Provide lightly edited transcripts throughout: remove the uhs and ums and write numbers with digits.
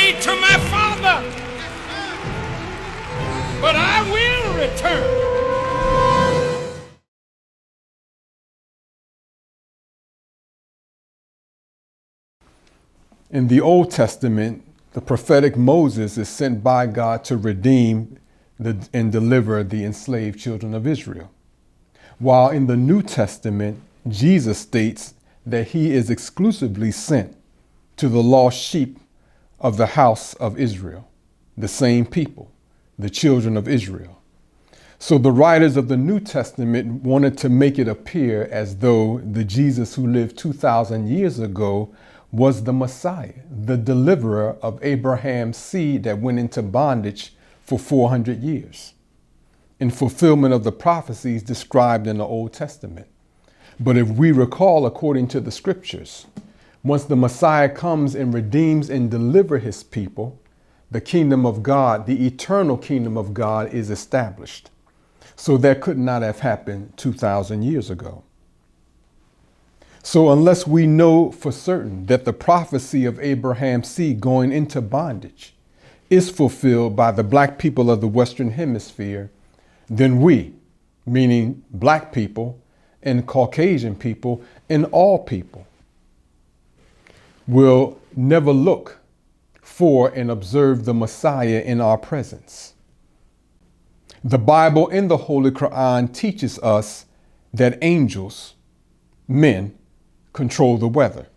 away to my Father, but I will return. In the Old Testament, the prophetic Moses is sent by God to redeem and deliver the enslaved children of Israel. While in the New Testament, Jesus states that he is exclusively sent to the lost sheep of the house of Israel, the same people, the children of Israel. So the writers of the New Testament wanted to make it appear as though the Jesus who lived 2,000 years ago was the Messiah, the deliverer of Abraham's seed that went into bondage for 400 years, in fulfillment of the prophecies described in the Old Testament. But if we recall, according to the scriptures, once the Messiah comes and redeems and delivers his people, the kingdom of God, the eternal kingdom of God, is established. So that could not have happened 2,000 years ago. So unless we know for certain that the prophecy of Abraham's seed going into bondage is fulfilled by the black people of the Western Hemisphere, then we, meaning black people and Caucasian people and all people, will never look for and observe the Messiah in our presence. The Bible in the Holy Quran teaches us that angels, men, control the weather.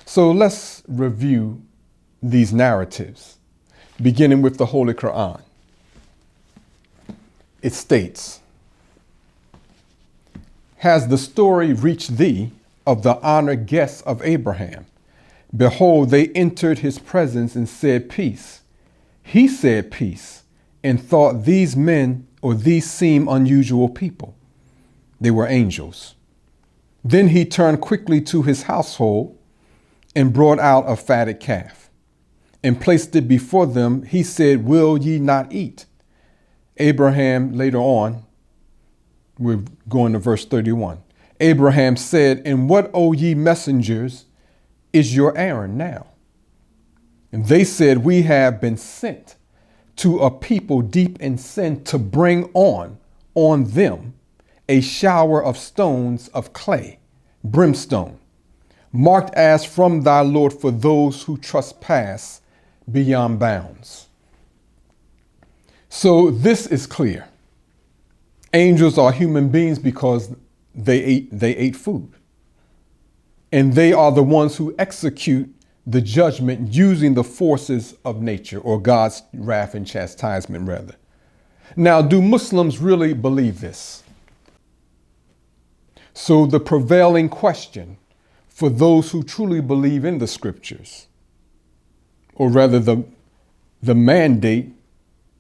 So let's review these narratives, beginning with the Holy Quran. It states, "Has the story reached thee of the honored guests of Abraham? Behold, they entered his presence and said peace. He said peace, and thought these men or these seem unusual people. They were angels. Then he turned quickly to his household and brought out a fatted calf and placed it before them. He said, will ye not eat? Abraham, later on, we're going to verse 31. Abraham said, and what, O ye messengers, is your errand now? And they said, we have been sent to a people deep in sin to bring on them a shower of stones of clay, brimstone, marked as from thy Lord for those who trespass beyond bounds. So this is clear. Angels are human beings because they ate food. And they are the ones who execute the judgment using the forces of nature, or God's wrath and chastisement, rather. Now, do Muslims really believe this? So the prevailing question for those who truly believe in the scriptures, or rather the mandate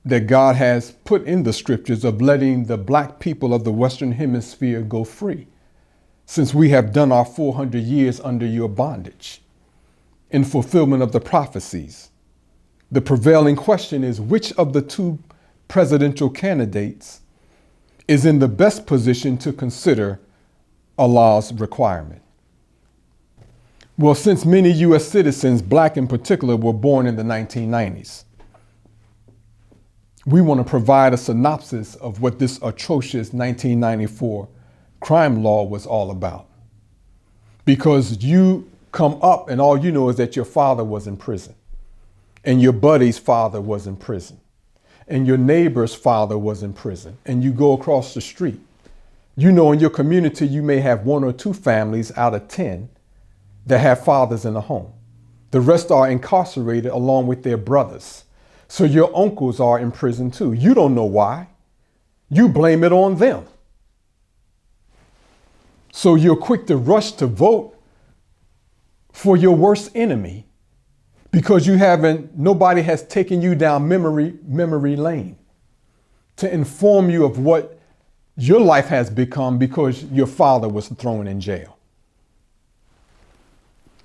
that God has put in the scriptures of letting the black people of the Western Hemisphere go free, since we have done our 400 years under your bondage, in fulfillment of the prophecies. The prevailing question is, which of the two presidential candidates is in the best position to consider Allah's requirement? Well, since many U.S. citizens, black in particular, were born in the 1990s, we want to provide a synopsis of what this atrocious 1994 crime law was all about. Because you come up and all you know is that your father was in prison, and your buddy's father was in prison, and your neighbor's father was in prison, and you go across the street. You know, in your community, you may have 1 or 2 families out of 10 that have fathers in the home. The rest are incarcerated along with their brothers. So your uncles are in prison too. You don't know why. You blame it on them. So you're quick to rush to vote for your worst enemy because nobody has taken you down memory lane to inform you of what your life has become because your father was thrown in jail.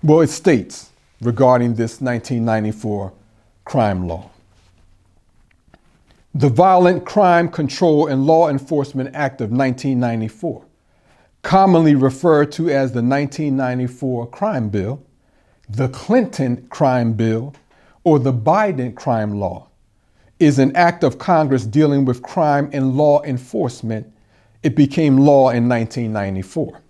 Well, it states regarding this 1994 crime law. The Violent Crime Control and Law Enforcement Act of 1994, commonly referred to as the 1994 Crime Bill, the Clinton Crime Bill, or the Biden crime law, is an act of Congress dealing with crime and law enforcement. It became law in 1994.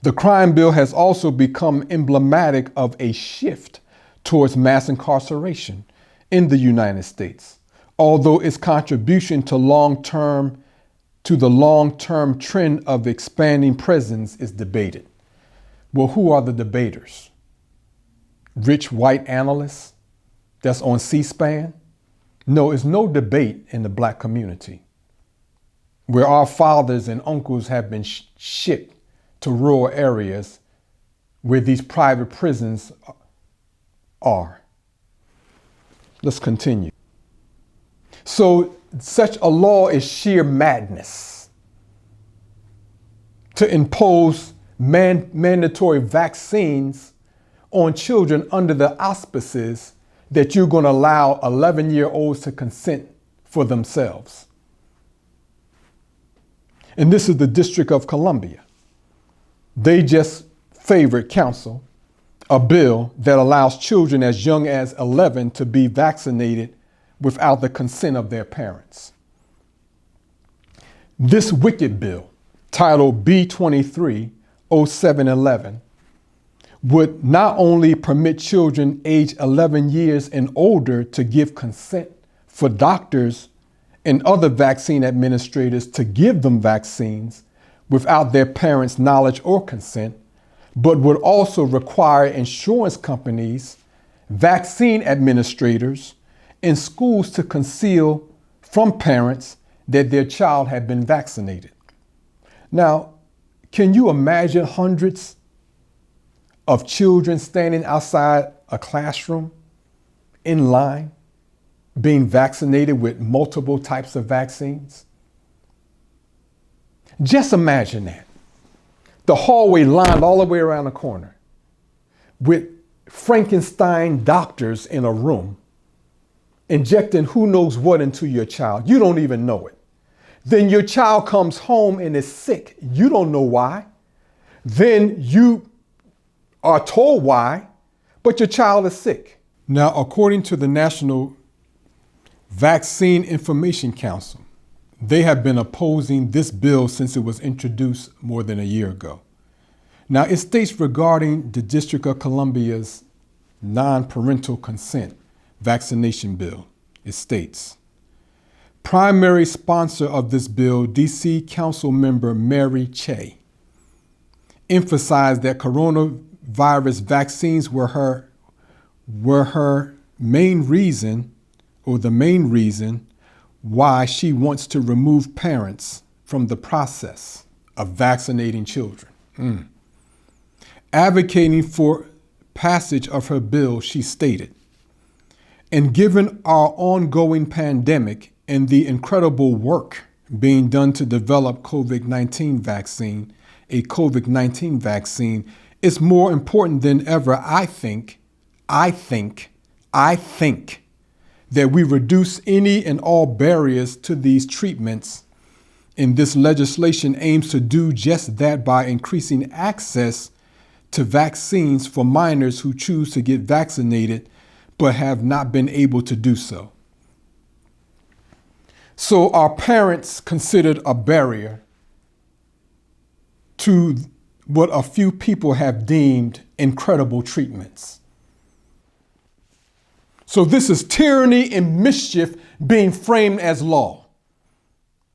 The crime bill has also become emblematic of a shift towards mass incarceration in the United States, although its contribution to the long-term trend of expanding prisons is debated. Well, who are the debaters? Rich white analysts that's on C-SPAN? No, it's no debate in the black community, where our fathers and uncles have been shipped to rural areas where these private prisons are. Let's continue. So such a law is sheer madness. To impose mandatory vaccines on children under the auspices that you're going to allow 11-year-olds to consent for themselves. And this is the District of Columbia. They just favored counsel a bill that allows children as young as 11 to be vaccinated without the consent of their parents. This wicked bill, titled B-23-0711, would not only permit children aged 11 years and older to give consent for doctors and other vaccine administrators to give them vaccines without their parents' knowledge or consent, but would also require insurance companies, vaccine administrators, and schools to conceal from parents that their child had been vaccinated. Now, can you imagine hundreds of children standing outside a classroom in line, being vaccinated with multiple types of vaccines? Just imagine that. The hallway lined all the way around the corner with Frankenstein doctors in a room injecting who knows what into your child. You don't even know it. Then your child comes home and is sick. You don't know why. Then you are told why, but your child is sick. Now, according to the National Vaccine Information Council, they have been opposing this bill since it was introduced more than a year ago. Now, it states regarding the District of Columbia's non-parental consent vaccination bill, it states, primary sponsor of this bill, DC Council member Mary Che, emphasized that coronavirus vaccines were her main reason, or the main reason, why she wants to remove parents from the process of vaccinating children. Advocating for passage of her bill, she stated, and given our ongoing pandemic and the incredible work being done to develop COVID-19 vaccine, a COVID-19 vaccine, it's more important than ever, I think that we reduce any and all barriers to these treatments. And this legislation aims to do just that by increasing access to vaccines for minors who choose to get vaccinated but have not been able to do so. So are parents considered a barrier to what a few people have deemed incredible treatments? So this is tyranny and mischief being framed as law.